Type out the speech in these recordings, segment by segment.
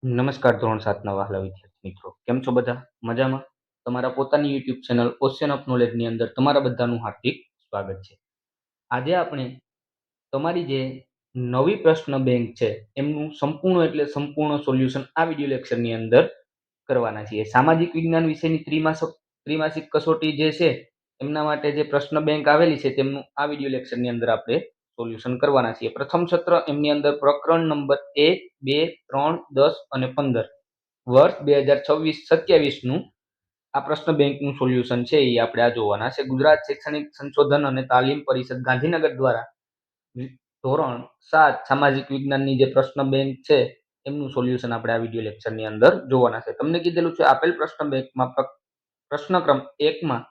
નમસ્કાર ધોરણ 7ના વહાલા વિદ્યાર્થી મિત્રો. કેમ છો બધા? મજામાં? તમારા પોતાની યુટ્યુબ ચેનલ ઓશિયન ઓફ નોલેજની અંદર તમારા બધાનું હાર્દિક સ્વાગત છે. આજે આપણે તમારી જે નવી પ્રશ્ન બેંક છે એમનું સંપૂર્ણ એટલે સંપૂર્ણ સોલ્યુશન આ વિડીયો લેક્ચરની અંદર કરવાના છીએ. સામાજિક વિજ્ઞાન વિષયની ત્રિમાસિક કસોટી જે છે એમના માટે જે પ્રશ્ન બેંક આવેલી છે તેમનું આ વિડીયો લેક્ચરની અંદર આપણે સોલ્યુશન કરવાના છીએ. પ્રથમ સત્ર એમની અંદર પ્રકરણ નંબર 1, 2, 3, 10 અને 15 વર્ષ 2026-27નું આ પ્રશ્ન બેંકનું સોલ્યુશન છે એ આપણે આ જોવાના છે. ગુજરાત શૈક્ષણિક સંશોધન અને તાલીમ પરિષદ ગાંધીનગર દ્વારા ધોરણ 7 સામાજિક વિજ્ઞાનની જે પ્રશ્ન બેંક છે એમનું સોલ્યુશન આપણે આ વિડીયો લેક્ચરની અંદર જોવાના છે. તમને કીધેલું છે આપેલ પ્રશ્ન બેંકમાં પ્રશ્ન ક્રમ 1માં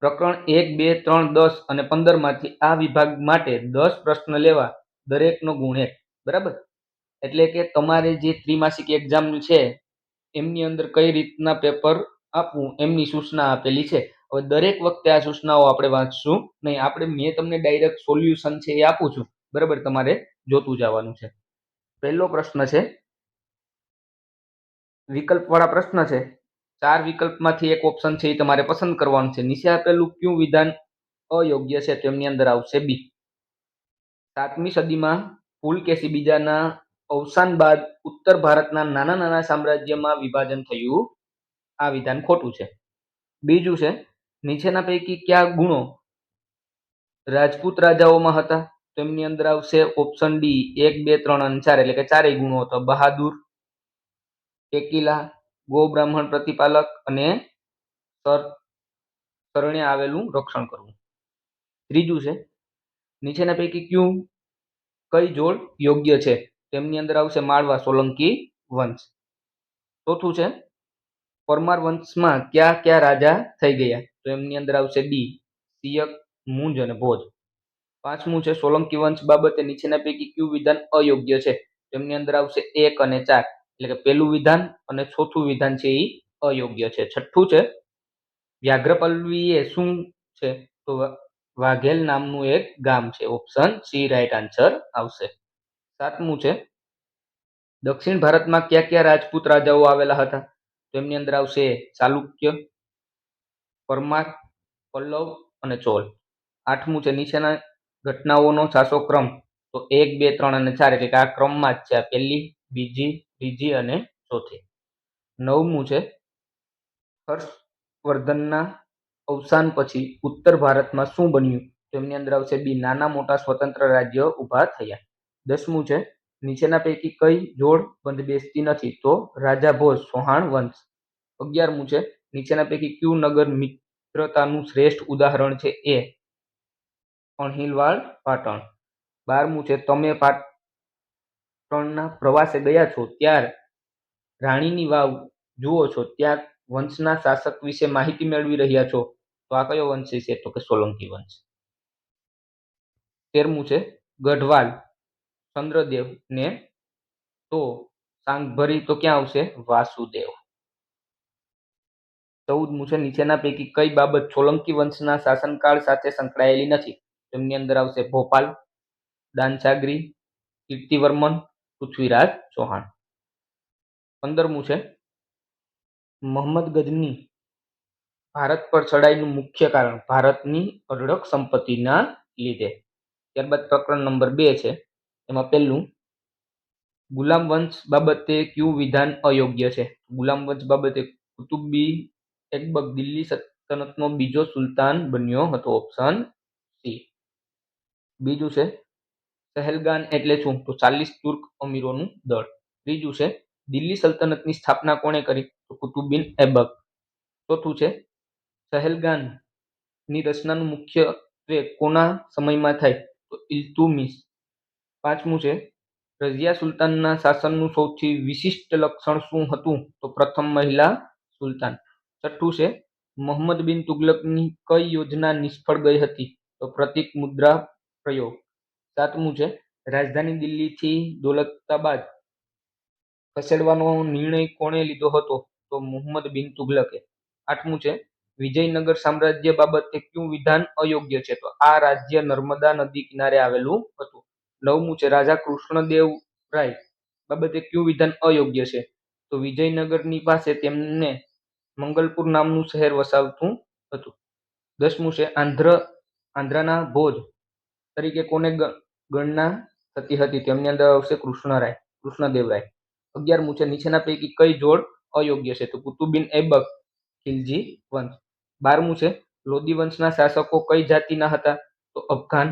પ્રકરણ 1, 2, 3, 10 અને 15 માંથી આ વિભાગ માટે 10 પ્રશ્ન લેવા, દરેકનો ગુણ 1. બરાબર? એટલે કે તમારે જે ત્રિમાસિક એક્ઝામ છે એમની અંદર કઈ રીતના પેપર આપવું એમની સૂચના આપેલી છે. હવે દરેક વખતે આ સૂચનાઓ આપણે વાંચશું નહીં. મેં તમને ડાયરેક્ટ સોલ્યુશન છે એ આપું છું. બરાબર? તમારે જોતું જવાનું છે. પહેલો પ્રશ્ન છે, વિકલ્પવાળા પ્રશ્ન છે. 4 વિકલ્પમાંથી એક ઓપ્શન છે એ તમારે પસંદ કરવાનું છે. નીચે આપેલું કયું વિધાન અયોગ્ય છે? તો એમની અંદર આવશે બી. 7મી સદીમાં પુલકેશી બીજાના અવસાન બાદ ઉત્તર ભારતના નાના નાના સામ્રાજ્યમાં વિભાજન થયું. આ વિધાન ખોટું છે. બીજું છે, નીચેના પૈકી કયા ગુણો રાજપૂત રાજાઓમાં હતા? તો એમની અંદર આવશે ઓપ્શન ડી 1, 2, 3 અને 4 એટલે કે ચારેય ગુણો હતા. બહાદુર, ટેકીલા, ગો બ્રાહ્મણ પ્રતિપાલક અને શરણે આવેલું રક્ષણ કરવું. ત્રીજું છે, નીચેના પૈકી કઈ જોડ યોગ્ય છે? તેમની અંદર આવશે માળવા સોલંકી વંશ. ચોથું છે, પરમાર વંશમાં કયા કયા રાજા થઈ ગયા? તો એમની અંદર આવશે ડી સિયક, મુંજ અને ભોજ. પાંચમું છે, સોલંકી વંશ બાબતે નીચેના પૈકી કયું વિધાન અયોગ્ય છે? તેમની અંદર આવશે 1 અને 4 એટલે કે પહેલું વિધાન અને ચોથું વિધાન છે એ અયોગ્ય છે. છઠ્ઠું છે, વ્યાઘ્રપલ્લવી એ શું છે? તો વાઘેલ નામનું એક ગામ છે. ઓપ્શન સી રાઈટ આન્સર આવશે. સાતમું છે, દક્ષિણ ભારતમાં કયા કયા રાજપૂત રાજાઓ આવેલા હતા? તો એમની અંદર આવશે ચાલુક્ય, પરમાર, પલ્લવ અને ચોલ. આઠમું છે, નીચેના ઘટનાઓનો સાચો ક્રમ? તો 1, 2, 3 અને 4 એટલે કે આ ક્રમમાં જ છે. આ પહેલી, બીજી, ત્રીજી અને ચોથી. નવમું છે, હર્ષવર્ધનના અવસાન પછી ઉત્તર ભારતમાં શું બન્યું? તો એમની અંદર આવશે બી નાના મોટા સ્વતંત્ર રાજ્ય ઊભા થયા. 10મું છે, નીચેના પૈકી કઈ જોડ બંધબેસતી નથી? તો રાજા ભોજ ચૌહાણ વંશ. 11મું છે, નીચેના પૈકી કયું નગર મિત્રતાનું શ્રેષ્ઠ ઉદાહરણ છે? એ અણહિલવાડ પાટણ. 12મું છે, તમે પાટણના પ્રવાસે ગયા છો ત્યારે રાણીની વાવ જુઓ છો ત્યાં વંશના શાસક વિશે માહિતી મેળવી રહ્યા છો. તો આ કયો વંશ છે? તો કે સોલંકી વંશ. 13મું છે, ગઢવાલ ચંદ્રદેવ ને તો સાંગભરી તો ક્યાં આવશે? વાસુદેવ. 14મું છે, નીચેના પૈકી કઈ બાબત સોલંકી વંશના શાસનકાળ સાથે સંકળાયેલી નથી? તેમની અંદર આવશે ભોપાલ, દાનસાગરી, કીર્તિવર્મન, પૃથ્વીરાજ ચૌહાણ. 15મું છે, મોહમ્મદ ગજની ભારત પર ચડાઈનું મુખ્ય કારણ ભારતની અઢળક સંપત્તિના લીધે. ત્યારબાદ પ્રકરણ નંબર 2 છે. એમાં પહેલું, ગુલામ વંશ બાબતે કયું વિધાન અયોગ્ય છે? ગુલામ વંશ બાબતે કુતુબી એકબક દિલ્હી સલ્તનતનો બીજો સુલતાન બન્યો હતો. Option C. બીજું છે, સહેલગાન એટલે શું? તો 40 તુર્ક અમીરોનું દળ. ત્રીજું છે, દિલ્હી સલ્તનતની સ્થાપના કોણે કરી? તો કુતુબિન એબક. ચોથું છે, સહેલગાન ની રચનાનું મુખ્યત્વે કોના સમયમાં થાય? તો ઇલ્તુમિશ. પાંચમું છે, રઝિયા સુલતાનના શાસનનું સૌથી વિશિષ્ટ લક્ષણ શું હતું? તો પ્રથમ મહિલા સુલતાન. છઠ્ઠું છે, મોહમ્મદ બિન તુગલકની કઈ યોજના નિષ્ફળ ગઈ હતી? તો પ્રતીક મુદ્રા પ્રયોગ. સાતમું છે, રાજધાની દિલ્હીથી દૌલતાબાદ ખસેડવાનો નિર્ણય કોણે લીધો હતો? તો મોહમ્મદ બિન તુગલકે. આઠમું છે, વિજયનગર સામ્રાજ્ય બાબતે કયું વિધાન અયોગ્ય છે? તો આ રાજ્ય નર્મદા નદી કિનારે આવેલું હતું. નવમું છે, રાજા કૃષ્ણદેવ રાય બાબતે કયું વિધાન અયોગ્ય છે? તો વિજયનગરની પાસે તેમને મંગલપુર નામનું શહેર વસાવતું હતું. 10મું છે આંધ્રના ભોજ તરીકે કોને ગણના થતી હતી? તેમની અંદર આવશે કૃષ્ણદેવરાય. 11મું છે નીચેના પૈકી કઈ જોડ અયોગ્ય છે? તો કુતુબિન ઐબક ખિલજી વંશ. 12મું છે લોદી વંશના શાસકો કઈ જાતિના હતા? તો અફઘાન.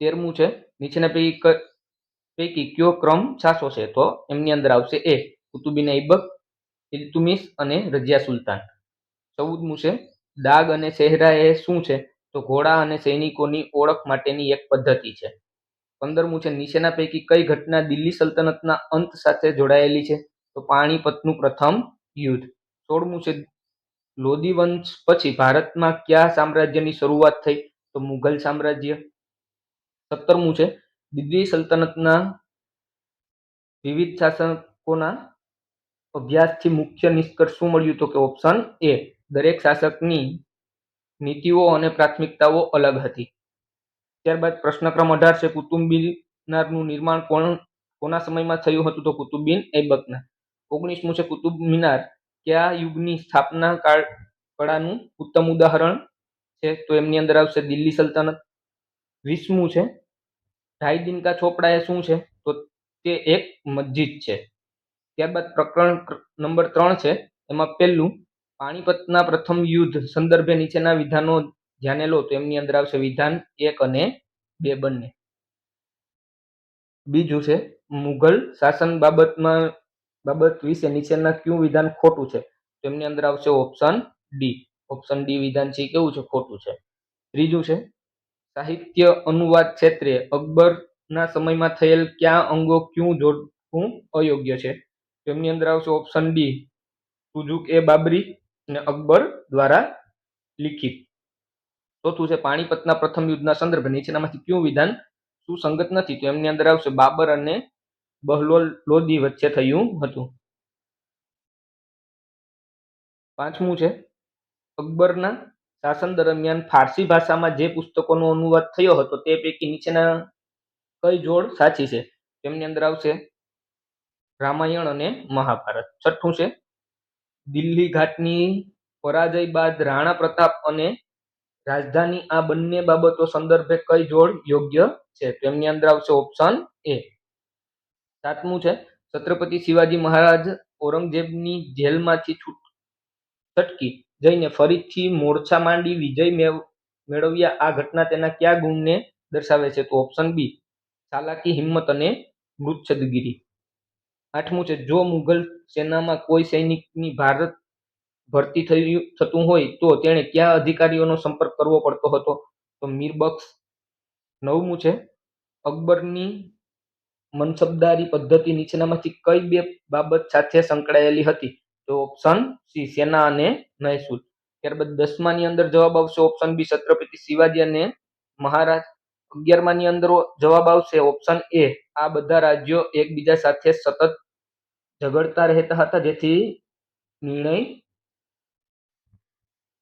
13મું છે નીચેના પૈકી કયો ક્રમ સાચો છે? તો એમની અંદર આવશે એ કુતુબિન ઐબક, ઇલ્તુમિશ અને રઝિયા સુલતાન. 14મું છે દાગ અને ચહેરા એ શું છે? તો ઘોડા અને સૈનિકોની ઓળખ માટેની એક પદ્ધતિ છે. 15મું છે નીચેના પૈકી કઈ ઘટના દિલ્હી સલ્તનતના અંત સાથે જોડાયેલી છે? તો પાણીપતનું પ્રથમ યુદ્ધ. 16મું છે લોદી વંશ પછી ભારતમાં કયા સામ્રાજ્યની શરૂઆત થઈ? તો મુઘલ સામ્રાજ્ય. 17મું છે દિલ્હી સલ્તનતના વિવિધ શાસકોના અભ્યાસથી મુખ્ય નિષ્કર્ષ શું મળ્યું? તો કે ઓપ્શન એ દરેક શાસકની નીતિઓ અને પ્રાથમિકતાઓ અલગ હતી. ત્યારબાદ પ્રશ્ન ક્રમ 18 છે કુતુબ મિનારનું નિર્માણ કોના સમયમાં થયું હતું? તો કુતુબિન ઐબકના. 19મું છે કુતુબ મિનાર કયા યુગની સ્થાપના કળાનું ઉત્તમ ઉદાહરણ છે? તો એમની અંદર આવશે દિલ્હી સલ્તનત. 20મું છે ઢાઈ દિન કા ચોપડા એ શું છે? તો તે એક મસ્જિદ છે. ત્યારબાદ પ્રકરણ નંબર 3 છે એમાં પહેલું પાણીપતના પ્રથમ યુદ્ધ સંદર્ભે નીચેના વિધાનો ધ્યાને લો. તો એમની અંદર આવશે વિધાન 1 અને 2 બંને. બીજું છે મુઘલ શાસન બાબત વિશે નીચેના કયું વિધાન ખોટું છે? તો એમની અંદર આવશે ઓપ્શન ડી વિધાન છે કેવું છે? ખોટું છે. ત્રીજું છે સાહિત્ય અનુવાદ ક્ષેત્રે અકબરના સમયમાં થયેલ કયા અંગો ક્યું જોડવું અયોગ્ય છે? તો એમની અંદર આવશે ઓપ્શન ડી તુજુક એ બાબરી અને અકબર દ્વારા લિખિત. ચોથું છે પાણીપતના પ્રથમ યુદ્ધના સંદર્ભે નીચેનામાંથી કયું વિધાન સુસંગત નથી? તો એમની અંદર આવશે બાબર અને બહલોલ લોદી વચ્ચે થયું હતું. 5મું છે અકબરના શાસન દરમિયાન ફારસી ભાષામાં જે પુસ્તકોનો અનુવાદ થયો હતો તે પૈકી નીચેના કઈ જોડ સાચી છે? તેમની અંદર આવશે રામાયણ અને મહાભારત. 6મું છે દિલ્હી ઘાટની પરાજય બાદ રાણા પ્રતાપ અને રાજધાની આ બંને બાબતો સંદર્ભે કઈ જોડ યોગ્ય છે? તેમની અંદર આવશે ઓપ્શન એ. 7મું છે છત્રપતિ શિવાજી મહારાજ ઔરંગઝેબની જેલમાંથી છટકી જઈને ફરીથી મોરચા માંડી વિજય મેળવ્યા. આ ઘટના તેના કયા ગુણને દર્શાવે છે? તો ઓપ્શન બી ચાલાકી, હિંમત અને મૃચ્છદગીરી. 8મું છે જો મુઘલ સેનામાં કોઈ સૈનિકની ભારત ભરતી થતું હોય તો તેણે કયા અધિકારીઓનો સંપર્ક કરવો પડતો હતો? તો મીરબક્ષ. 9મું છે અકબરની મનસબદારી પદ્ધતિ નીચેનામાંથી કઈ બે બાબત સાથે સંકળાયેલી હતી? તો ઓપ્શન સી સેના અને મહેસૂલ. ત્યારબાદ 10માની અંદર જવાબ આવશે ઓપ્શન બી છત્રપતિ શિવાજી અને મહારાજ. 11માની અંદર જવાબ આવશે ઓપ્શન એ આ બધા રાજ્યો એકબીજા સાથે સતત ઝઘડતા રહેતા હતા જેથી નિર્ણય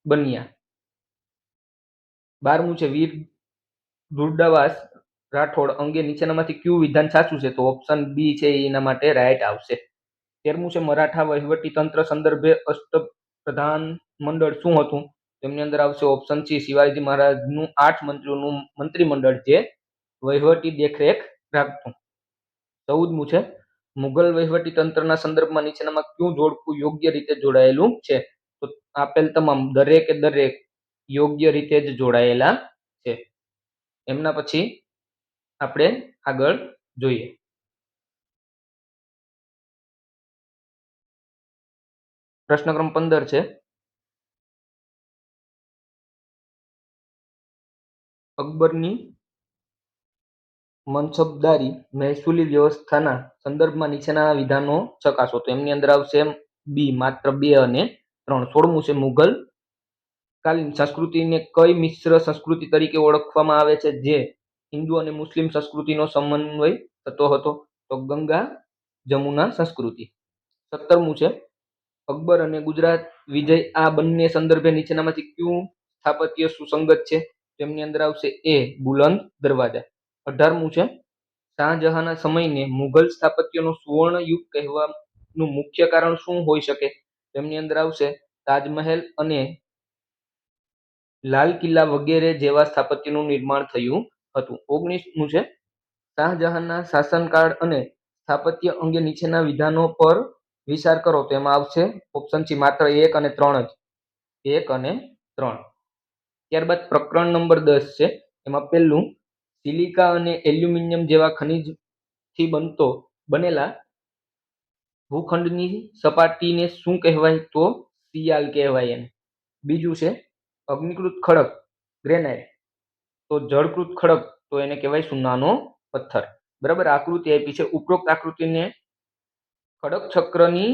બન્યા. 12મું છે વીર દુર્ગાદાસ રાઠોડ અંગે નીચેનામાંથી કયું વિધાન સાચું છે? તો ઓપ્શન બી છે એના માટે રાઈટ આવશે. 13મું છે મરાઠા વહીવટી તંત્ર સંદર્ભે અષ્ટપ્રધાન મંડળ શું હતું? તેમની અંદર આવશે ઓપ્શન સી શિવાજી મહારાજનું 8 મંત્રીઓનું મંત્રીમંડળ જે વહીવટી દેખરેખ રાખતું. 14મું છે મુઘલ વહીવટી તંત્રના સંદર્ભમાં નીચેનામાં કયું જોડકું યોગ્ય રીતે જોડાયેલું છે? તો આપેલ તમામ દરેક યોગ્ય રીતે જ જોડાયેલા છે. એમના પછી આપણે આગળ જોઈએ. પ્રશ્ન ક્રમ 15 છે અકબરની મનસબદારી મહેસૂલી વ્યવસ્થાના સંદર્ભમાં નીચેના વિધાનો ચકાસો. તો એમની અંદર આવશે બી માત્ર 2 અને 3. 16મું છે મુઘલ કાલીન સંસ્કૃતિને કઈ મિશ્ર સંસ્કૃતિ તરીકે ઓળખવામાં આવે છે જે હિન્દુ અને મુસ્લિમ સંસ્કૃતિનો સમન્વય થતો હતો? તો ગંગા જમુના સંસ્કૃતિ. 17મું છે અકબર અને ગુજરાત વિજય આ બંને સંદર્ભે નીચેનામાંથી કયું સ્થાપત્ય સુસંગત છે? તેમની અંદર આવશે એ બુલંદ દરવાજા. 18મું છે શાહજહાંના સમયને મુઘલ સ્થાપત્યનો સુવર્ણ યુગ કહેવાનું મુખ્ય કારણ શું હોઈ શકે? તેમની અંદર આવશે તાજમહેલ અને લાલ કિલ્લા વગેરે જેવા સ્થાપત્યનું નિર્માણ થયું હતું. 19મું છે શાહજહાંના શાસનકાળ અને સ્થાપત્ય અંગે નીચેના વિધાનો પર વિચાર કરો. તો એમાં આવશે ઓપ્શન સી માત્ર 1 અને 3 જ. 1 અને 3. ત્યારબાદ પ્રકરણ નંબર 10 છે. એમાં પહેલું, સિલિકા અને એલ્યુમિનિયમ જેવા ખનિજથી બનેલા ભૂખંડની સપાટીને શું કહેવાય? તો સિયાલ કહેવાય એને. બીજું છે અગ્નિકૃત ખડક ગ્રેનાઇટ, તો જળકૃત ખડક તો એને કહેવાય ચૂનાનો પથ્થર. બરાબર, આકૃતિ આપી છે. ઉપરોક્ત આકૃતિને ખડક ચક્રની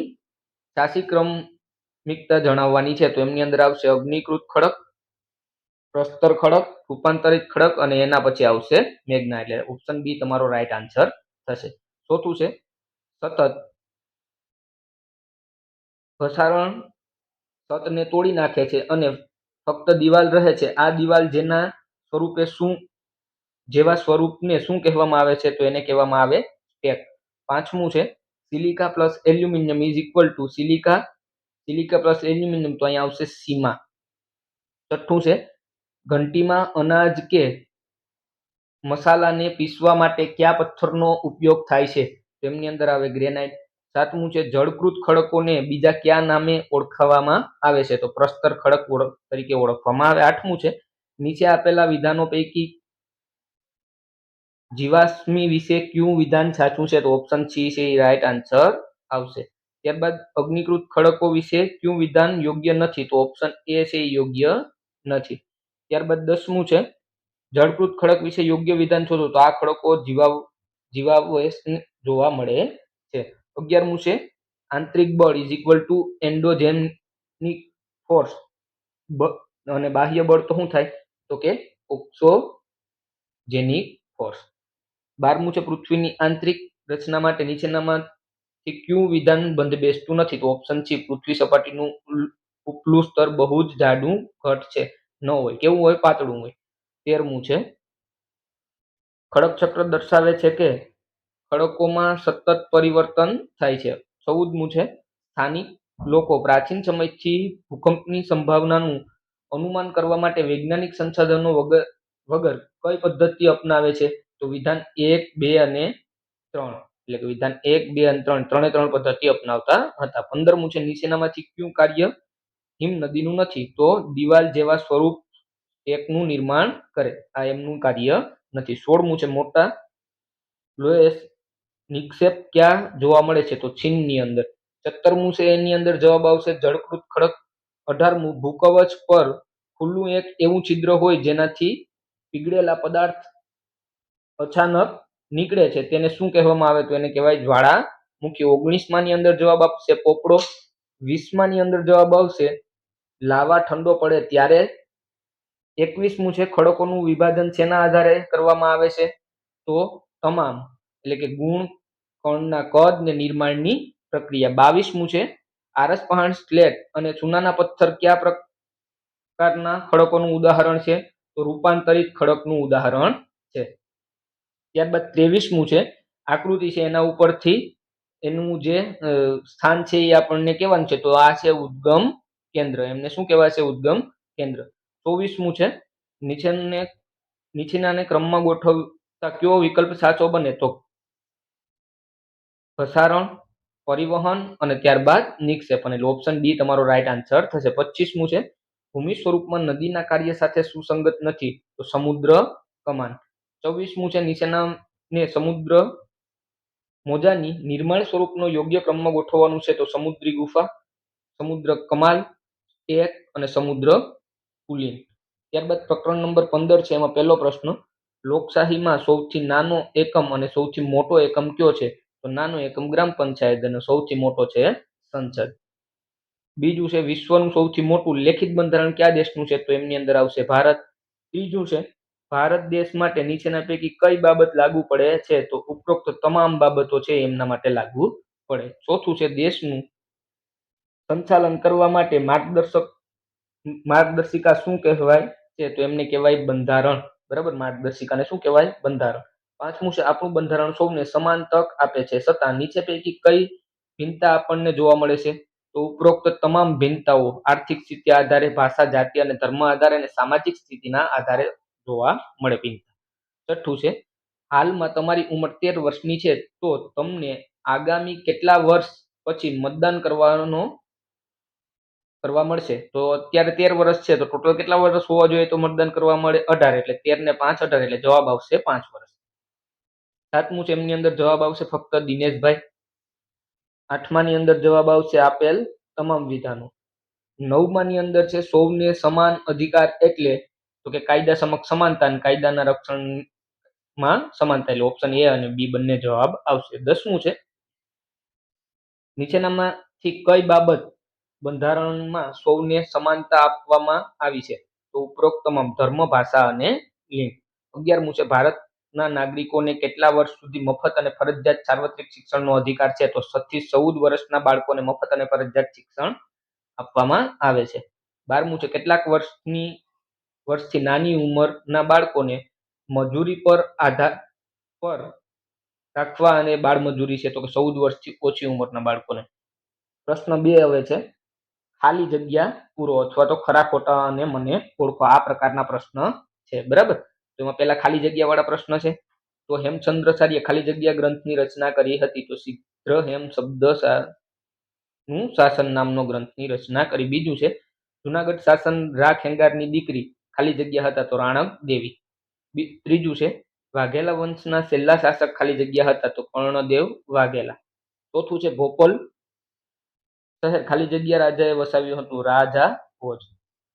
રાશિ ક્રમિકતા જણાવવાની છે. તો એમની અંદર આવશે અગ્નિકૃત ખડક, પ્રસ્તર ખડક, રૂપાંતરિત ખડક અને એના પછી આવશે મેગ્ના. એટલે ઓપ્શન બી તમારો રાઈટ આન્સર થશે. ચોથું છે સતત ઘસારણ છતને તોડી નાખે છે અને ફક્ત દિવાલ રહે છે. આ દિવાલ જેવા સ્વરૂપને શું કહેવામાં આવે છે? તો એને કહેવામાં આવે સ્ટેક. પાંચમું છે silica plus aluminium is equal to silica plus aluminium, તો અહીંયા આવશે સીમા. છઠ્ઠું છે ઘંટીમાં અનાજ કે મસાલાને પીસવા માટે કયા પથ્થરનો ઉપયોગ થાય છે? તેમની અંદર આવે ગ્રેનાઇટ. સાતમું છે જળકૃત ખડકોને બીજા કયા નામે ઓળખવામાં આવે છે? તો પ્રસ્તર ખડક તરીકે ઓળખવામાં આવે. આઠમું છે નીચે આપેલા વિધાનો પૈકી જીવાશ્મી વિશે કયું વિધાન સાચું છે? તો ઓપ્શન સી છે એ રાઈટ આન્સર આવશે. ત્યારબાદ અગ્નિકૃત ખડકો વિશે કયું વિધાન યોગ્ય નથી? તો ઓપ્શન એ છે એ યોગ્ય નથી. ત્યારબાદ 10મું છે જળકૃત ખડક વિશે યોગ્ય વિધાન શોધો. તો આ ખડકો જીવાવશેષ જોવા મળે છે. 11મું છે આંતરિક બળ ઇઝ ઇક્વલ ટુ એન્ડોજેનિક ફોર્સ, અને બાહ્ય બળ તો શું થાય? તો કે એક્સોજેનિક ફોર્સ. 12મું છે પૃથ્વીની આંતરિક રચના માટે નીચેનામાંથી કયું વિધાન બંધબેસતું નથી? તો ઓપ્શન સી પૃથ્વી સપાટીનું ઉપલું સ્તર બહુ જ જાડું ઘટ છે, ન હોય. કેવું હોય? પાતળું હોય. 13મું છે ખડક ચક્ર દર્શાવે છે કે ખડકોમાં સતત પરિવર્તન થાય છે. 14મું છે સ્થાનિક લોકો પ્રાચીન સમયથી ભૂકંપની સંભાવનાનું અનુમાન કરવા માટે વૈજ્ઞાનિક સંસાધનો વગર કઈ પદ્ધતિ અપનાવે છે? તો વિધાન 1, 2 અને 3, એટલે કે વિધાન 1, 2 અને 3 ત્રણે ત્રણ પદ્ધતિ અપનાવતા હતા. 15મું છે નીચેનામાંથી કયું કાર્ય હિમ નદીનું નથી? તો દિવાલ જેવા સ્વરૂપ એકનું નિર્માણ કરે. આ એમનું કાર્ય નથી. 16મું છે મોટા લોએસ નિક્ષેપ ક્યાં જોવા મળે છે? તો ચીનની અંદર. 17મું છે એની અંદર જવાબ આવશે જળકૃત ખડક. 18મું ભૂકવચ પર ખુલ્લું એક એવું છિદ્ર હોય જેનાથી પીગળેલા પદાર્થ અચાનક નીકળે છે, તેને શું કહેવામાં આવે? તો એને કહેવાય જ્વાળામુખી. 19માની અંદર જવાબ આપશે પોપડો. 20માની અંદર જવાબ આવશે લાવા ઠંડો પડે ત્યારે. 21મું છે ખડકોનું વિભાજન શેના આધારે કરવામાં આવે છે? તો તમામ, એટલે કે ગુણ, કણના કદ ને નિર્માણની પ્રક્રિયા. 22મું છે આરસ પહાણ, સ્લેટ અને ચૂનાના પથ્થર કયા પ્રકારના ખડકોનું ઉદાહરણ છે? તો રૂપાંતરિત ખડકનું ઉદાહરણ છે. ત્યારબાદ 23મું છે આકૃતિ છે એના ઉપરથી એનું જે સ્થાન છે એ આપણને કહેવાનું છે. તો આ છે ઉદ્ગમ કેન્દ્ર. એમને શું કહેવાય છે? ઉદ્ગમ કેન્દ્ર. 24મું છે નીચેનાને ક્રમમાં ગોઠવતા કયો વિકલ્પ સાચો બને? તો ઘસારણ, પરિવહન અને ત્યારબાદ નિક્ષેપણ, એટલે ઓપ્શન બી તમારો રાઈટ આન્સર થશે. 25મું છે ભૂમિ સ્વરૂપમાં નદીના કાર્ય સાથે સુસંગત નથી? તો સમુદ્ર કમાન. 24મું છે નીચેનાને સમુદ્ર મોજાની નિર્માણ સ્વરૂપનો યોગ્ય ક્રમમાં ગોઠવવાનું છે? તો સમુદ્રી ગુફા, સમુદ્ર કમાલ, સ્ટેક અને સમુદ્ર પુલિન. ત્યારબાદ પ્રકરણ નંબર 15 છે. એમાં પહેલો પ્રશ્ન લોકશાહીમાં સૌથી નાનો એકમ અને સૌથી મોટો એકમ કયો છે? તો નાનો એકમ ગ્રામ પંચાયત અને સૌથી મોટો છે સંસદ. બીજું છે વિશ્વનું સૌથી મોટું લેખિત બંધારણ કયા દેશનું છે? તો એમની અંદર આવશે ભારત. ત્રીજું છે ભારત દેશ માટે નીચેના પૈકી કઈ બાબત લાગુ પડે છે? તો ઉપરોક્ત તમામ બાબતો છે એમના માટે લાગુ પડે. ચોથું છે દેશનું સંચાલન કરવા માટે માર્ગદર્શિકા શું કહેવાય છે? તો એમને કહેવાય બંધારણ. બરાબર, માર્ગદર્શિકાને શું કહેવાય? બંધારણ. પાંચમું છે આપણું બંધારણ સૌને સમાન તક આપે છે, છતાં નીચે પૈકી કઈ ભિન્નતા આપણને જોવા મળે છે? તો ઉપરોક્ત તમામ ભિન્નતાઓ આર્થિક સ્થિતિ આધારે, ભાષા, જાતિ અને ધર્મ આધારે અને સામાજિક સ્થિતિના આધારે જોવા મળે ભિન્નતા. છઠ્ઠું છે હાલમાં તમારી ઉંમર 13 વર્ષની છે, તો તમને આગામી કેટલા વર્ષ પછી મતદાન કરવા મળશે? તો અત્યારે 13 વર્ષ છે, તો ટોટલ કેટલા વર્ષ હોવા જોઈએ તો મતદાન કરવા મળે? 18. એટલે 13 ને 5 18, એટલે જવાબ આવશે 5 વર્ષ. સાતમું છે એમની અંદર જવાબ આવશે ફક્ત દિનેશભાઈ. આઠમાની અંદર જવાબ આવશે આપેલ તમામ વિધાનો. નવમાની અંદર છે સૌને સમાન અધિકાર એટલે તો કે કાયદા સમક્ષ સમાનતા અને કાયદાના રક્ષણમાં સમાનતા, એટલે ઓપ્શન એ અને બી બંને જવાબ આવશે. 10મું છે નીચેનામાંથી કઈ બાબત બંધારણમાં સૌને સમાનતા આપવામાં આવી છે? તો ઉપરોક્ત તમામ ધર્મ, ભાષા અને લિંગ. 11મું છે ભારતના નાગરિકોને કેટલા વર્ષ સુધી મફત અને ફરજિયાત સાર્વત્રિક શિક્ષણનો અધિકાર છે? તો 6 થી 14 વર્ષના બાળકોને મફત અને ફરજિયાત શિક્ષણ આપવામાં આવે છે. 12મું છે કેટલાક વર્ષથી નાની ઉંમરના બાળકોને મજૂરી પર રાખવા અને બાળ મજૂરી છે? તો કે 14 વર્ષથી ઓછી ઉંમરના બાળકોને. પ્રશ્ન 2 હવે છે ખાલી જગ્યા પૂરો અથવા તો ખરા ખોટા અને મને ઓળખો. આ પ્રકારના પ્રશ્ન છે, બરાબર. તો એમાં પહેલા ખાલી જગ્યા વાળા પ્રશ્ન છે. તો હેમચંદ્રાચાર્ય ખાલી જગ્યા ગ્રંથની રચના કરી હતી? તો શીઘ્ર હેમ શબ્દ નું શાસન નામનો ગ્રંથની રચના કરી. બીજું છે જુનાગઢ શાસન રા ખેંગારની દીકરી ખાલી જગ્યા હતા? તો રાણક દેવી. ત્રીજું છે વાઘેલા વંશના છેલ્લા શાસક ખાલી જગ્યા હતા? તો કર્ણદેવ વાઘેલા. ચોથું છે ભોપલ શહેર ખાલી જગ્યા રાજાએ વસાવ્યું હતું? રાજા ભોજ.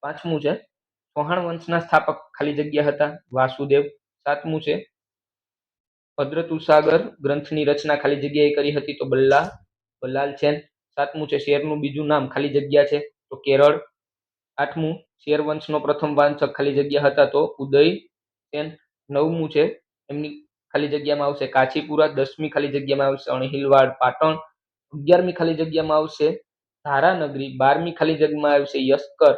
પાંચમું છે ચૌહાણ વંશના સ્થાપક ખાલી જગ્યા હતા? વાસુદેવ. સાતમું છે ભદ્રતુસાગર ગ્રંથની રચના ખાલી જગ્યાએ કરી હતી? તો બલ્લાલ સેન. સાતમું છે શેરનું બીજું નામ ખાલી જગ્યા છે? તો કેરળ. આઠમું શેર વંશનો પ્રથમ વાંચક ખાલી જગ્યા હતા? તો ઉદય સેન. નવમું છે એમની ખાલી જગ્યામાં આવશે કાચીપુરા. 10મી ખાલી જગ્યામાં આવશે અણહિલવાડ પાટણ. 11મી ખાલી જગ્યામાં આવશે ધારાનગરી. 12મી ખાલી જગ્યામાં આવશે યસ્કર.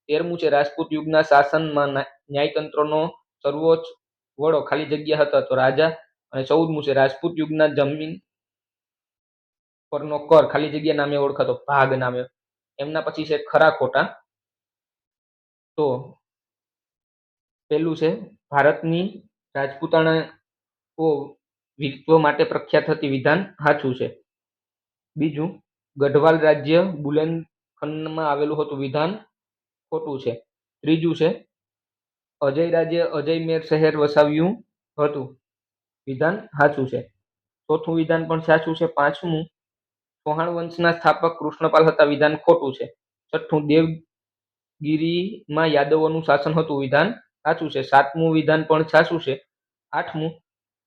13મું છે રાજપૂત યુગના શાસનમાં ન્યાયતંત્રનો સર્વોચ્ચ વડો ખાલી જગ્યા હતા? તો રાજા. અને 14મું છે રાજપૂત યુગના જમીન પરનો કર ખાલી જગ્યા નામે ઓળખાતો? ભાગ નામે. એમના પછી છે ખરા ખોટા. તો પેલું છે ભારતની રાજપૂતાણાઓ વિશ્વ માટે પ્રખ્યાત હતી વિધાન સાચું છે. બીજું ગઢવાલ રાજ્ય બુલેનખંડમાં આવેલું હતું? વિધાન ખોટું છે. ત્રીજું છે અજય રાજ્ય અજયમેર શહેર વસાવ્યું હતું? વિધાન સાચું છે. ચોથું વિધાન પણ સાચું છે. પાંચમું ચૌહાણ વંશના સ્થાપક કૃષ્ણપાલ હતા? વિધાન ખોટું છે. છઠ્ઠું દેવગીરીમાં યાદવોનું શાસન હતું? વિધાન સાચું છે. સાતમું વિધાન પણ સાચું છે. આઠમું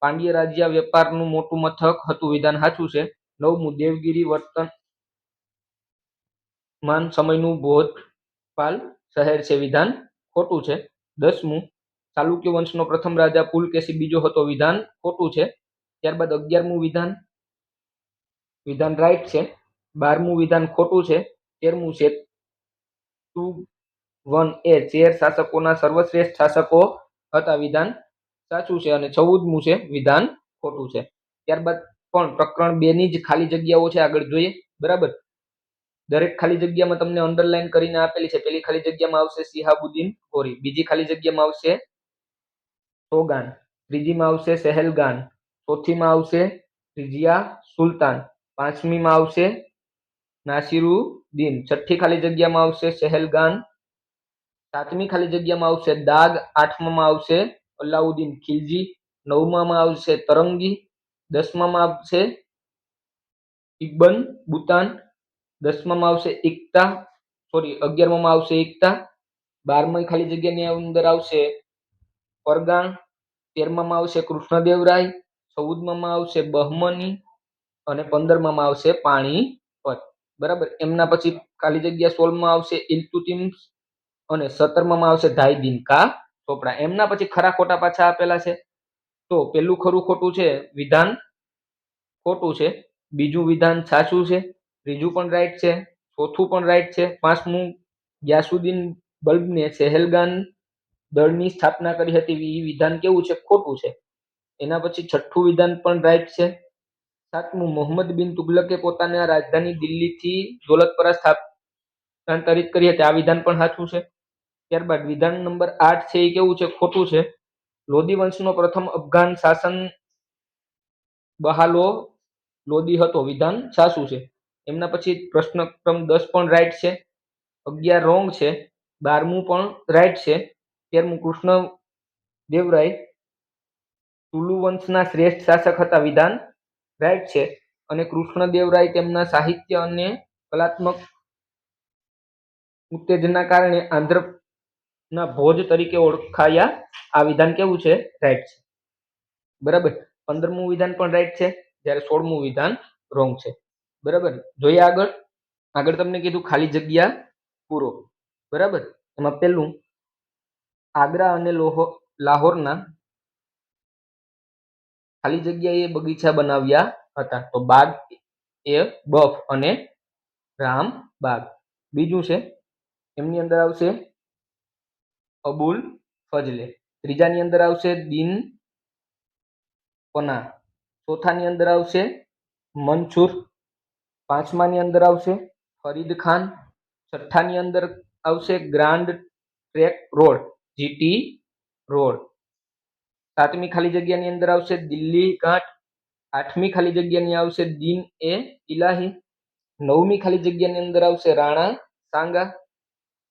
પાંડ્ય રાજ્ય વેપારનું મોટું મથક હતું? વિધાન સાચું છે. નવમું દેવગીરી વર્તમાન સમયનું ભોપાલ શહેર છે? વિધાન ખોટું છે. 10મું ચાલુક્ય વંશનો પ્રથમ રાજા પુલકેશી બીજો હતો? વિધાન ખોટું છે. ત્યારબાદ 11મું વિધાન રાઈટ છે. 12મું વિધાન ખોટું છે. 13મું સેતુવન એ ચેર શાસકોના સર્વશ્રેષ્ઠ શાસકો હતા? વિધાન સાચું છે. અને 14મું છે વિધાન ખોટું છે. ત્યારબાદ પણ પ્રકરણ 2 ની જ ખાલી જગ્યાઓ છે, આગળ જોઈએ, બરાબર. દરેક ખાલી જગ્યામાં તમને અંડરલાઈન કરીને આપેલી છે. પેલી ખાલી જગ્યામાં આવશે શિહાબુદ્દીન ગોરી. બીજી ખાલી જગ્યામાં આવશે સોગાન. ત્રીજીમાં આવશે સહેલગાન. ચોથીમાં આવશે રિઝિયા સુલતાન. પાંચમીમાં આવશે નાસિરુદ્દીન. છઠ્ઠી ખાલી જગ્યામાં આવશે સહેલગાન. સાતમી ખાલી જગ્યામાં આવશે દાગ. આઠમામાં આવશે અલાઉદ્દીન ખિલજી. નવમામાં આવશે તરંગી. 10મામાં આવશે ઇબ્ન બુતાન. 10મામાં આવશે 11મામાં આવશે ઇકતા. 12મી ખાલી જગ્યાની અંદર આવશે પરગાણ. 13મામાં આવશે કૃષ્ણદેવરાય. 14મામાં આવશે બહમની. અને 15મામાં આવશે પાણીપત. બરાબર. એમના પછી ખાલી જગ્યા 16માં આવશે ઇલ્તુત્મિશ અને 17મામાં આવશે ધાઈદીન કા ચોપડા. એમના પછી ખરા ખોટા પાછા આપેલા છે. તો પેલું ખરું ખોટું છે વિધાન ખોટું છે. બીજું વિધાન સાચું છે. ત્રીજું પણ રાઈટ છે. ચોથું પણ રાઈટ છે. પાંચમું ગ્યાસુદ્દીન બલ્બને સહેલગાન દળની સ્થાપના કરી હતી એ વિધાન કેવું છે? ખોટું છે. એના પછી છઠ્ઠું વિધાન પણ રાઈટ છે. સાતમું, મોહમ્મદ બિન તુગલકે પોતાની રાજધાની દિલ્હીથી દૌલતપરા સ્થાનાંતરિત કરી હતી. આ વિધાન પણ સાચું છે. ત્યારબાદ વિધાન નંબર 8 છે એ કેવું છે? ખોટું છે. લોધી વંશનો પ્રથમ અફઘાન શાસન બહાલો લોદી હતો. વિધાન સાચું છે. એમના પછી પ્રશ્ન ક્રમ 10 પણ રાઈટ છે. 11 રોંગ છે. 12મું પણ રાઈટ છે. 13મું, કૃષ્ણ દેવરાય તુલુ વંશના શ્રેષ્ઠ શાસક હતા. વિધાન રાઈટ છે. અને કૃષ્ણદેવરાય તેમના સાહિત્ય અને કલાત્મક ઉત્તેજના કારણે આંધ્રના ભોજ તરીકે ઓળખાયા. આ વિધાન કેવું છે? રાઈટ છે. બરાબર. 15મું વિધાન પણ રાઈટ છે, જ્યારે 16મું વિધાન રોંગ છે. બરાબર. જોઈએ આગળ. આગળ તમને કીધું ખાલી જગ્યા પૂરો. બરાબર. એમાં પહેલું, આગ્રા અને લાહોરના ખાલી જગ્યાએ બગીચા બનાવ્યા હતા. તો બાગ એ બફ અને રામ બાગ. બીજું છે, એમની અંદર આવશે અબુલ ફજલે. ત્રીજાની અંદર આવશે દિન પના. ચોથાની અંદર આવશે મંસૂર. પાંચમાની અંદર આવશે ફરીદ ખાન. છઠ્ઠાની અંદર આવશે grand track road, GT road. સાતમી ખાલી જગ્યાની અંદર આવશે દિલ્હી ઘાટ. આઠમી ખાલી જગ્યાની આવશે દીન એ ઇલાહી. નવમી ખાલી જગ્યાની અંદર આવશે રાણા સાંગા.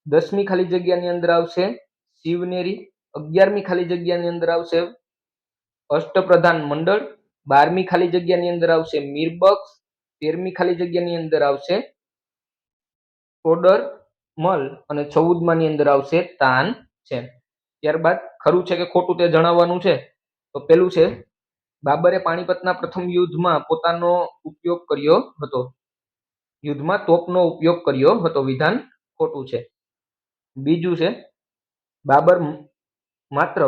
10મી ખાલી જગ્યાની અંદર આવશે શિવનેરી. 11મી ખાલી જગ્યાની અંદર આવશે અષ્ટપ્રધાન મંડળ. 12મી ખાલી જગ્યાની અંદર આવશે મીરબક્ષ. 13મી ખાલી જગ્યાની અંદર આવશે ટોડર મલ. અને 14માની અંદર આવશે તાન સેન. ત્યારબાદ ખરું છે કે ખોટું તે જણાવવાનું છે. તો પેલું છે, બાબરે પાણીપતના પ્રથમ યુદ્ધમાં પોતાનો ઉપયોગ કર્યો હતો. યુદ્ધમાં તોપનો ઉપયોગ કર્યો હતો. વિધાન ખોટું છે. બીજું છે, બાબર માત્ર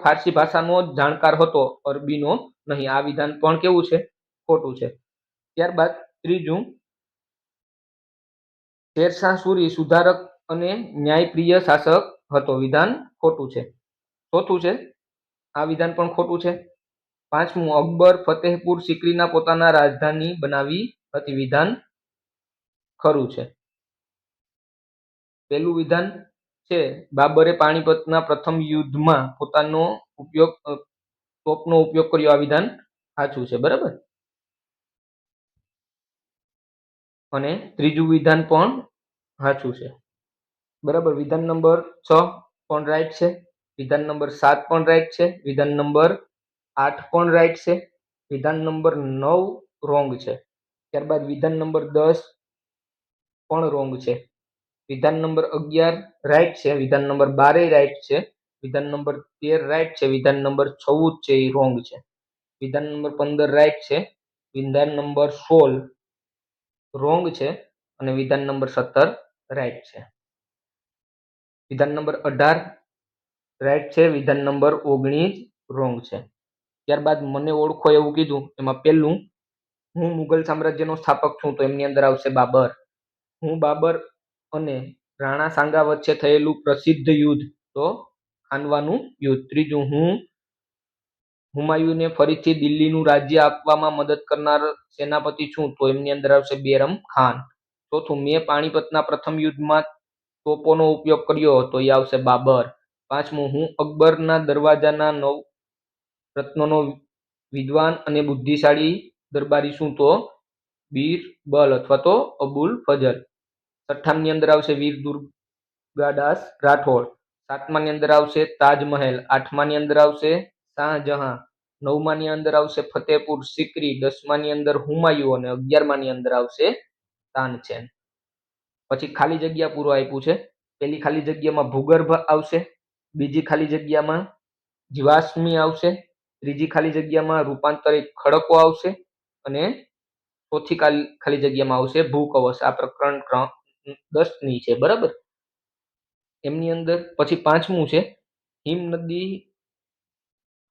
ફારસી ભાષાનો જ જાણકાર હતો, અરબીનો નહીં. આ વિધાન પણ કેવું છે? ખોટું છે. ત્યારબાદ ત્રીજું, શેરશાહ સૂરી સુધારક અને ન્યાયપ્રિય શાસક હતો. વિધાન ખોટું છે. ચોથું છે, આ વિધાન પણ ખોટું છે. પાંચમું, અકબર ફતેહપુર સિકરીના પોતાના રાજધાની બનાવી હતી. વિધાન ખરું છે. પહેલું વિધાન છે, બાબરે પાણીપતના પ્રથમ યુદ્ધમાં તોપનો ઉપયોગ કર્યો. આ વિધાન સાચું છે. બરાબર. અને ત્રીજું વિધાન પણ સાચું છે. બરાબર. વિધાન નંબર 6 પણ રાઈટ છે. વિધાન નંબર 7 પણ રાઈટ છે. વિધાન નંબર 8 પણ રાઈટ છે. વિધાન નંબર 9 રોંગ છે. ત્યારબાદ વિધાન નંબર 10 પણ રોંગ છે. વિધાન નંબર 11 રાઈટ છે. વિધાન નંબર 12 રાઈટ છે. વિધાન નંબર 13 રાઈટ છે. વિધાન નંબર 14 છે એ રોંગ છે. વિધાન નંબર 15 રાઈટ છે. વિધાન નંબર 16 રોંગ છે. અને વિધાન નંબર 17 રાઈટ છે. વિધાન નંબર 18 રાઈટ છે. વિધાન નંબર 19 રોંગ છે. ત્યારબાદ મને ઓળખો એવું કીધું. એમાં પહેલું, હું મુઘલ સામ્રાજ્યનો સ્થાપક છું. તો એમની અંદર આવશે બાબર. હું બાબર અને રાણા સાંગા વચ્ચે થયેલું પ્રસિદ્ધ યુદ્ધ, તો ખાનવાનું યુદ્ધ. ત્રીજું, હું હુમાયુને ફરીથી દિલ્હીનું રાજ્ય આપવામાં મદદ કરનાર સેનાપતિ છું. તો એમની અંદર આવશે બેરમ ખાન. ચોથું, મેં પાણીપતના પ્રથમ યુદ્ધમાં તોપોનો ઉપયોગ કર્યો. તો એ આવશે બાબર. પાંચમું, હું અકબરના દરવાજાના 9 રત્નોનો વિદ્વાન અને બુદ્ધિશાળી દરબારી છું. તો બીરબલ અથવા તો અબુલ ફજલ. છઠ્ઠાની અંદર આવશે વીર દુર્ગાદાસ રાઠોડ. સાતમાની અંદર આવશે તાજમહેલ. આઠમાની અંદર આવશે શાહજહાં. નવમાની અંદર આવશે ફતેહપુર સિકરી. 10માની અંદર હુમાયુ. અને 11માની અંદર આવશે તાનસેન. પછી ખાલી જગ્યા પૂરો આપ્યું છે. પહેલી ખાલી જગ્યામાં ભૂગર્ભ આવશે. બીજી ખાલી જગ્યામાં જીવાશ્મી આવશે. ત્રીજી ખાલી જગ્યામાં રૂપાંતરિત ખડકો આવશે. અને ચોથી ખાલી જગ્યામાં આવશે ભૂકવચ. આ પ્રકરણ 10ની છે. બરાબર. એમની અંદર પછી પાંચમું છે, હિમ નદી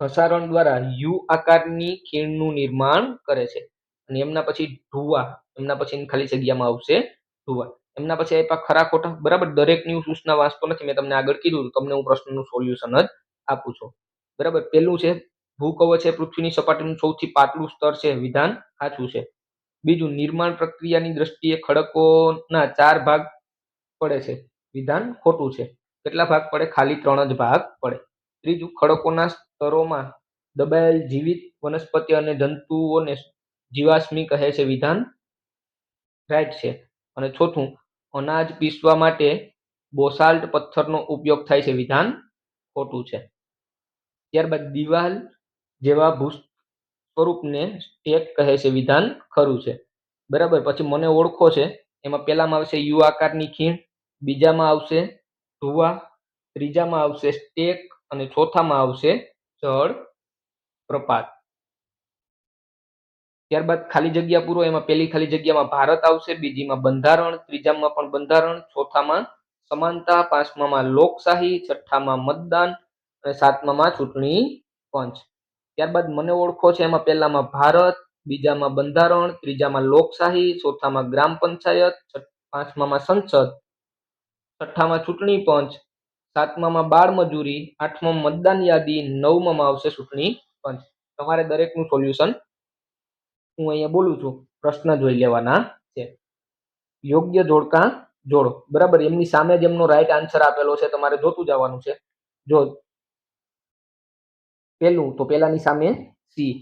ઘસારણ દ્વારા યુ આકારની ખીણનું નિર્માણ કરે છે. અને એમના પછી ઢુવા. એમના પછી ખાલી જગ્યામાં આવશે ઢુવા. એમના પછી આપ્યા ખરા ખોટા. બરાબર. દરેકની હું સૂચના વાંચતો નથી. મેં તમને આગળ કીધું, તમને હું પ્રશ્નનું સોલ્યુશન જ આપું છું. બરાબર. પહેલું છે ભૂકવચ એ પૃથ્વીની સપાટીનું સૌથી પાતળું સ્તર છે, વિધાન સાચું છે. બીજું, નિર્માણ પ્રક્રિયાની દ્રષ્ટિએ ખડકોના 4 ભાગ પડે છે, વિધાન ખોટું છે. કેટલા ભાગ પડે? ખાલી 3 જ ભાગ પડે. ત્રીજું, ખડકોના સ્તરોમાં દબાયેલ જીવિત વનસ્પતિ અને જંતુઓને જીવાશ્મી કહે છે, વિધાન રાઈટ છે. અને ચોથું, અનાજ પીસવા માટે બોસાલ્ટ પથ્થરનો ઉપયોગ થાય છે, વિધાન ખોટું છે. ત્યારબાદ દિવાલ જેવા ભૂ સ્વરૂપને સ્ટેક કહે છે, વિધાન ખરું છે. બરાબર. પછી મને ઓળખો છે, એમાં પહેલામાં આવશે યુ આકારની ખીણ, બીજામાં આવશે ધુવા, ત્રીજામાં આવશે સ્ટેક અને ચોથામાં આવશે જળ પ્રપાત. ત્યારબાદ ખાલી જગ્યા પૂરો. એમાં પહેલી ખાલી જગ્યામાં ભારત આવશે, બીજીમાં બંધારણ, ત્રીજામાં પણ બંધારણ, ચોથામાં સમાનતા, પાંચમામાં લોકશાહી, છઠ્ઠામાં મતદાન અને સાતમામાં ચૂંટણી પંચ. ત્યારબાદ મને ઓળખો છે, એમાં પહેલામાં ભારત, બીજામાં બંધારણ, ત્રીજામાં લોકશાહી, ચોથામાં ગ્રામ પંચાયત, પાંચમામાં સંસદ, છઠ્ઠામાં ચૂંટણી પંચ, સાતમામાં બાળ મજૂરી, આઠમામાં મતદાન યાદી, નવમામાં આવશે ચૂંટણી પંચ. તમારે દરેકનું સોલ્યુશન હું અહીંયા બોલું છું, પ્રશ્ન જોઈ લેવાના છે. યોગ્ય જોડકા જોડો. બરાબર. એમની સામે જ એમનો રાઈટ આન્સર આપેલો છે, તમારે જોતું જવાનું છે. જો પહેલું, તો પહેલાની સામે સી,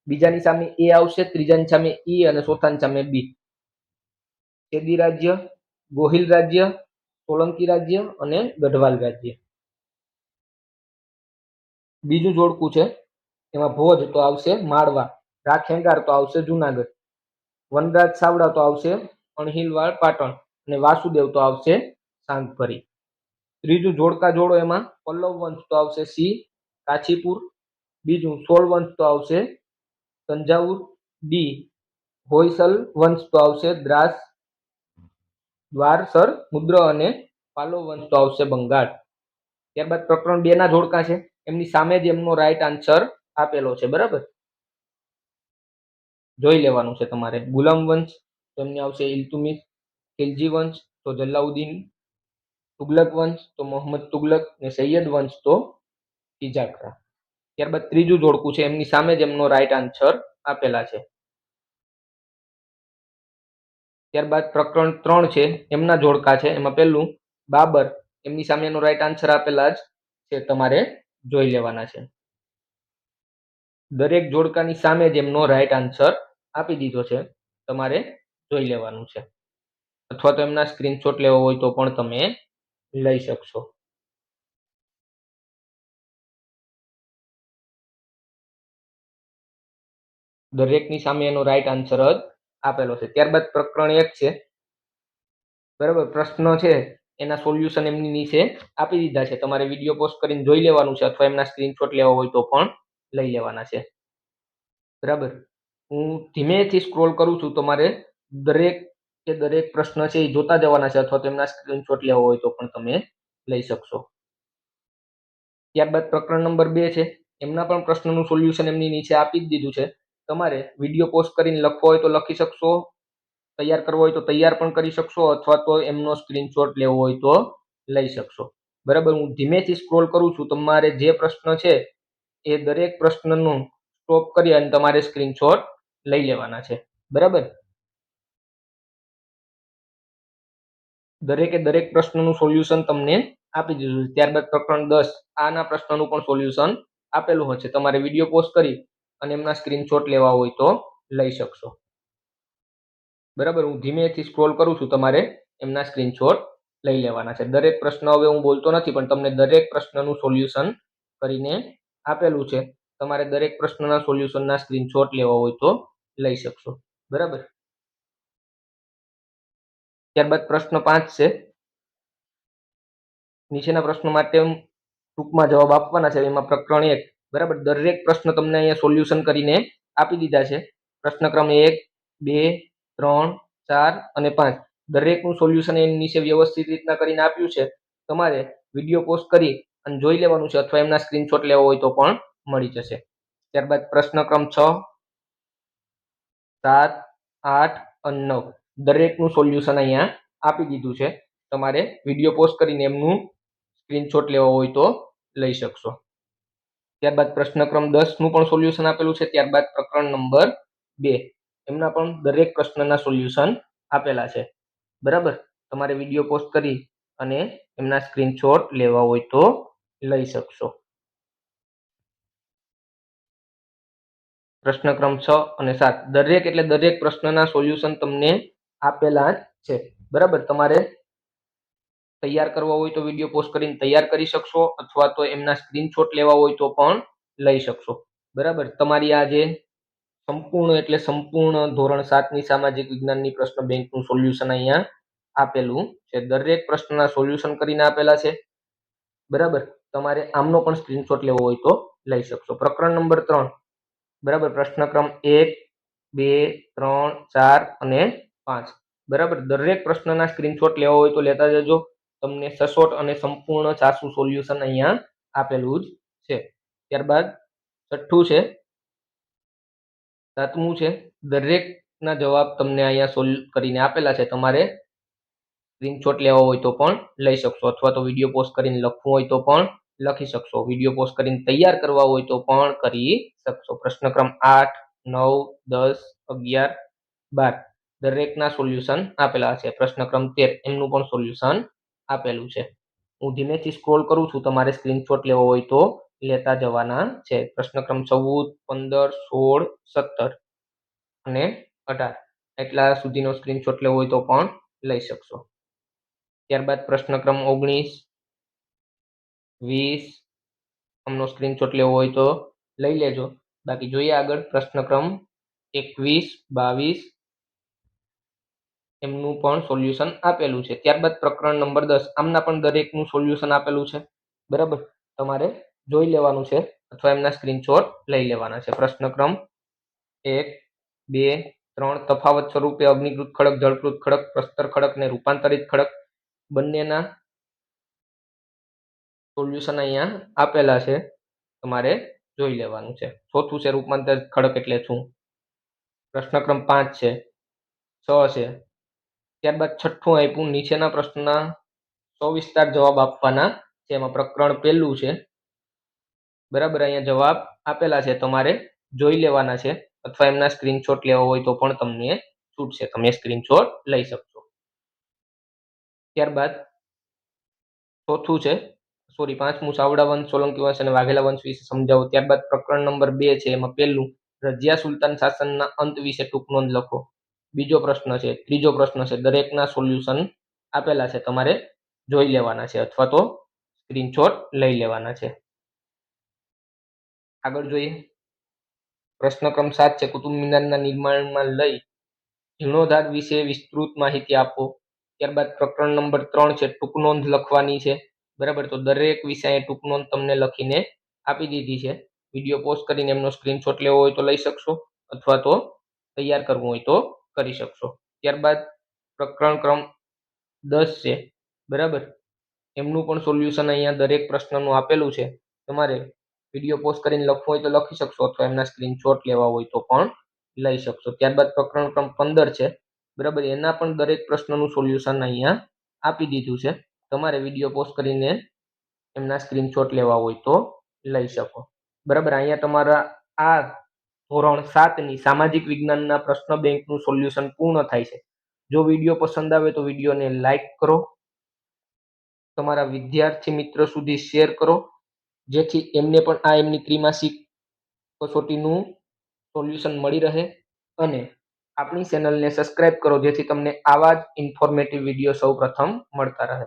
બીજાની સામે એ આવશે, ત્રીજાની સામે ઈ અને ચોથાની સામે બી. ખેદી રાજ્ય, ગોહિલ રાજ્ય, સોલંકી રાજ્ય અને ગઢવાલ રાજ્ય. બીજું જોડકું છે, એમાં ભોજ તો આવશે માળવા, રાખેંગાર તો આવશે જુનાગઢ, વનરાજ સાવડા તો આવશે અણહિલવાડ પાટણ અને વાસુદેવ તો આવશે સાંગભરી. ત્રીજું જોડકા જોડો, એમાં પલ્લવ વંશ તો આવશે સી કાચીપુર, બીજું સોળ વંશ તો આવશે તંજાવુર, ડી હોયસલ વંશ તો આવશે દ્રાસ દ્વારસર મુદ્ર અને પાલો વંશ તો આવશે બંગાળ. ત્યારબાદ પ્રકરણ 2 ના જોડકા છે, એમની સામે જ એમનો રાઈટ આન્સર આપેલો છે. બરાબર. જોઈ લેવાનું છે તમારે. ગુલામ વંશ તો એમને આવશે ઇલ્તુમિશ, ખિલજી વંશ તો જલાઉદ્દીન, તુગલક વંશ તો મોહમ્મદ તુગલક ને સૈયદ વંશ તો ઇજાખરા. ત્યારબાદ ત્રીજું જોડકું છે, એમની સામે જ એમનો રાઈટ આન્સર આપેલા છે. ત્યારબાદ પ્રકરણ 3 છે, એમના જોડકા છે. એમાં પહેલું બાબર, એમની સામે એનો રાઈટ આન્સર આપેલા જ છે, તમારે જોઈ લેવાના છે. દરેક જોડકાની સામે જ એમનો રાઈટ આન્સર આપી દીધો છે, તમારે જોઈ લેવાનું છે. અથવા તો એમના સ્ક્રીનશોટ લેવો હોય તો પણ તમે લઈ શકશો. દરેકની સામે એનો રાઈટ આન્સર જ આપેલો છે. ત્યારબાદ પ્રકરણ 1 છે. બરાબર. પ્રશ્ન છે એના સોલ્યુશન એમની નીચે આપી દીધા છે, તમારે વિડીયો પોસ્ટ કરીને જોઈ લેવાનું છે, અથવા એમના સ્ક્રીનશોટ લેવા હોય તો પણ લઈ લેવાના છે. બરાબર. હું ધીમેથી સ્ક્રોલ કરું છું, તમારે દરેક પ્રશ્ન છે એ જોતા જવાના છે, અથવા તેમના સ્ક્રીનશોટ લેવો હોય તો પણ તમે લઈ શકશો. ત્યારબાદ પ્રકરણ નંબર 2 છે, એમના પણ પ્રશ્નનું સોલ્યુશન એમની નીચે આપી જ દીધું છે. તમારે વિડીયો પોસ્ટ કરીને લખવો હોય તો લખી શકશો, તૈયાર કરવો હોય તો તૈયાર પણ કરી શકશો, અથવા તો એમનો સ્ક્રીનશોટ લેવો હોય તો લઈ શકશો. બરાબર. હું ધીમેથી સ્ક્રોલ કરું છું, તમારે જે પ્રશ્ન છે એ દરેક પ્રશ્નનું સ્ટોપ કરી અને તમારે સ્ક્રીનશોટ લઈ લેવાના છે. બરાબર. દરેક પ્રશ્નનું સોલ્યુશન તમને આપી દીધું છે. ત્યારબાદ પ્રકરણ 10, આના પ્રશ્નનું પણ સોલ્યુશન આપેલું હશે, તમારે વિડીયો પોસ્ટ કરી અને એમના સ્ક્રીનશોટ લેવા હોય તો લઈ શકશો. બરાબર. હું ધીમેથી સ્ક્રોલ કરું છું, તમારે એમના સ્ક્રીનશોટ લઈ લેવાના છે. દરેક પ્રશ્ન હવે હું બોલતો નથી, પણ તમને દરેક પ્રશ્નનું સોલ્યુશન કરીને આપેલું છે, તમારે દરેક પ્રશ્નના સોલ્યુશનના સ્ક્રીનશોટ લેવા હોય તો લઈ શકશો. બરાબર. ત્યારબાદ પ્રશ્ન 5 છે. નીચેના પ્રશ્નો માટે ટૂંકમાં જવાબ આપવાના છે. એમાં પ્રકરણ 1. બરાબર. દરેક પ્રશ્ન તમને અહીંયા સોલ્યુશન કરીને આપી દીધા છે. પ્રશ્ન ક્રમ 1, 2, 3, 4 અને 5. દરેકનું સોલ્યુશન એની નીચે વ્યવસ્થિત રીતના કરીને આપ્યું છે, તમારે વિડીયો પોસ્ટ કરી અને જોઈ લેવાનું છે, અથવા એમના સ્ક્રીનશોટ લેવો હોય તો પણ મળી જશે. ત્યારબાદ પ્રશ્ન ક્રમ 6, 7, 8 અને 9. દરેકનું સોલ્યુશન અહીંયા આપી દીધું છે, તમારે વિડીયો પોસ્ટ કરીને એમનું સ્ક્રીનશોટ લેવો હોય તો લઈ શકશો. ત્યારબાદ પ્રશ્ન ક્રમ 10 નું પણ સોલ્યુશન આપેલું છે. ત્યારબાદ પ્રકરણ નંબર 2 એમના પણ દરેક પ્રશ્નના સોલ્યુશન આપેલા છે. બરાબર, તમારે વિડીયો પોસ્ટ કરી અને એમના સ્ક્રીનશોટ લેવા હોય તો લઈ શકશો. પ્રશ્ન ક્રમ 6 અને 7 દરેક એટલે દરેક પ્રશ્નના સોલ્યુશન તમને આપેલા જ છે. બરાબર, તમારે તૈયાર કરવા હોય તો વિડીયો પોસ્ટ કરીને તૈયાર કરી શકશો, અથવા તો એમના સ્ક્રીનશોટ લેવા હોય તો પણ લઈ શકશો. બરાબર, તમારી આ જે સંપૂર્ણ એટલે સંપૂર્ણ ધોરણ 7 ની સામાજિક વિજ્ઞાનની પ્રશ્ન બેંકનું સોલ્યુશન અહીંયા આપેલું છે. દરેક પ્રશ્નના સોલ્યુશન કરીને આપેલા છે. બરાબર, તમારે આમનો પણ સ્ક્રીનશોટ લેવો હોય તો લઈ શકશો. પ્રકરણ નંબર 3 બરાબર, પ્રશ્ન ક્રમ 1, 2, 3, 4 અને 5 બરાબર, દરેક પ્રશ્નના સ્ક્રીનશોટ લેવા હોય તો લેતા જજો. તમને સચોટ અને સંપૂર્ણ સાચું સોલ્યુશન અહીંયા આપેલું જ છે. ત્યારબાદ છઠ્ઠું છે, સાતમું છે, દરેકના જવાબ તમને અહીંયા સોલ્વ કરીને આપેલા છે. તમારે સ્ક્રીનશોટ લેવા હોય તો પણ લઈ શકશો, અથવા તો વિડીયો પોસ્ટ કરીને લખવું હોય તો પણ લખી શકશો. વિડીયો પોસ્ટ કરીને તૈયાર કરવા હોય તો પણ કરી શકશો. પ્રશ્ન ક્રમ 8, 9, 10, 11, 12 દરેકના સોલ્યુશન આપેલા છે. પ્રશ્ન ક્રમ 13 એમનું પણ સોલ્યુશન આપેલું છે. હું ધીમેથી સ્ક્રોલ કરું છું, તમારે સ્ક્રીનશોટ લેવો હોય તો લેતા જવાના છે. પ્રશ્ન ક્રમ 14, 15, 16, 17 અને 18 એટલા સુધીનો સ્ક્રીનશોટ લેવો હોય તો પણ લઈ શકશો. ત્યારબાદ પ્રશ્ન ક્રમ 19, 20 આમનો સ્ક્રીનશોટ લેવો હોય તો લઈ લેજો. બાકી જોઈએ આગળ પ્રશ્ન ક્રમ 21, 22 એમનું પણ સોલ્યુશન આપેલું છે. ત્યારબાદ પ્રકરણ નંબર 10 આમના પણ દરેકનું સોલ્યુશન આપેલું છે. બરાબર, તમારે જોઈ લેવાનું છે અથવા એમના સ્ક્રીનશોટ લઈ લેવાના છે. પ્રશ્ન ક્રમ 1, 2, 3 તફાવત સ્વરૂપે અગ્નિકૃત ખડક, જળકૃત ખડક, પ્રસ્તર ખડક ને રૂપાંતરિત ખડક બંનેના સોલ્યુશન અહીંયા આપેલા છે. તમારે જોઈ લેવાનું છે. ચોથું છે રૂપાંતરિત ખડક એટલે શું. પ્રશ્ન ક્રમ 5 છે, 6 છે. ત્યારબાદ છઠ્ઠું આપ્યું, નીચેના પ્રશ્નના સવિસ્તાર જવાબ આપવાના છે. એમાં પ્રકરણ પહેલું છે. બરાબર, અહીંયા જવાબ આપેલા છે. તમારે જોઈ લેવાના છે, અથવા એમના સ્ક્રીનશોટ લેવા હોય તો પણ તમને છૂટશે. તમે સ્ક્રીનશોટ લઈ શકશો. ત્યારબાદ ચોથું છે, પાંચમું ચાવડા વંશ, સોલંકી વંશ અને વાઘેલા વંશ વિશે સમજાવો. ત્યારબાદ પ્રકરણ નંબર 2 છે. એમાં પહેલું રજિયા સુલતાન શાસનના અંત વિશે ટૂંક નોંધ લખો. બીજો પ્રશ્ન છે. ત્રીજો પ્રશ્ન છે. દરેકના સોલ્યુશન આપેલા છે. તમારે જોઈ લેવાના છે, અથવા તો સ્ક્રીનશોટ લઈ લેવાના છે. આગળ જોઈએ પ્રશ્ન ક્રમ 7 છે. કુતુબ મિનારના નિર્માણમાં લઈ જીર્ણોદ્ધાર વિશે વિસ્તૃત માહિતી આપો. ત્યારબાદ પ્રકરણ નંબર 3 છે. ટૂંક નોંધ લખવાની છે. બરાબર, તો દરેક વિષય ટૂંક નોંધ તમને લખીને આપી દીધી છે. વિડીયો પોસ્ટ કરીને એમનો સ્ક્રીનશોટ લેવો હોય તો લઈ શકશો, અથવા તો તૈયાર કરવું હોય તો કરી શકશો. ત્યારબાદ પ્રકરણ ક્રમ 10 છે. બરાબર, એમનું પણ સોલ્યુશન અહીંયા દરેક પ્રશ્નનું આપેલું છે. તમારે વિડીયો પોસ્ટ કરીને લખવું હોય તો લખી શકશો, અથવા એમના સ્ક્રીનશોટ લેવા હોય તો પણ લઈ શકશો. ત્યારબાદ પ્રકરણ ક્રમ 15 છે. બરાબર, એના પણ દરેક પ્રશ્નનું સોલ્યુશન અહીંયા આપી દીધું છે. તમારે વિડીયો પોસ્ટ કરીને એમના સ્ક્રીનશોટ લેવા હોય તો લઈ શકો. બરાબર, અહીંયા તમારા આ ધોરણ 7 ની સામાજિક વિજ્ઞાનના પ્રશ્ન બેંકનું સોલ્યુશન પૂર્ણ થાય છે. જો વિડીયો પસંદ આવે તો વિડીયોને લાઈક કરો, તમારા વિદ્યાર્થી મિત્રો સુધી શેર કરો, જેથી એમને પણ આ એમની ત્રિમાસિક કસોટીનું સોલ્યુશન મળી રહે. અને આપણી ચેનલને સબસ્ક્રાઇબ કરો, જેથી તમને આવા જ ઇન્ફોર્મેટિવ વિડીયો સૌ પ્રથમ મળતા રહે.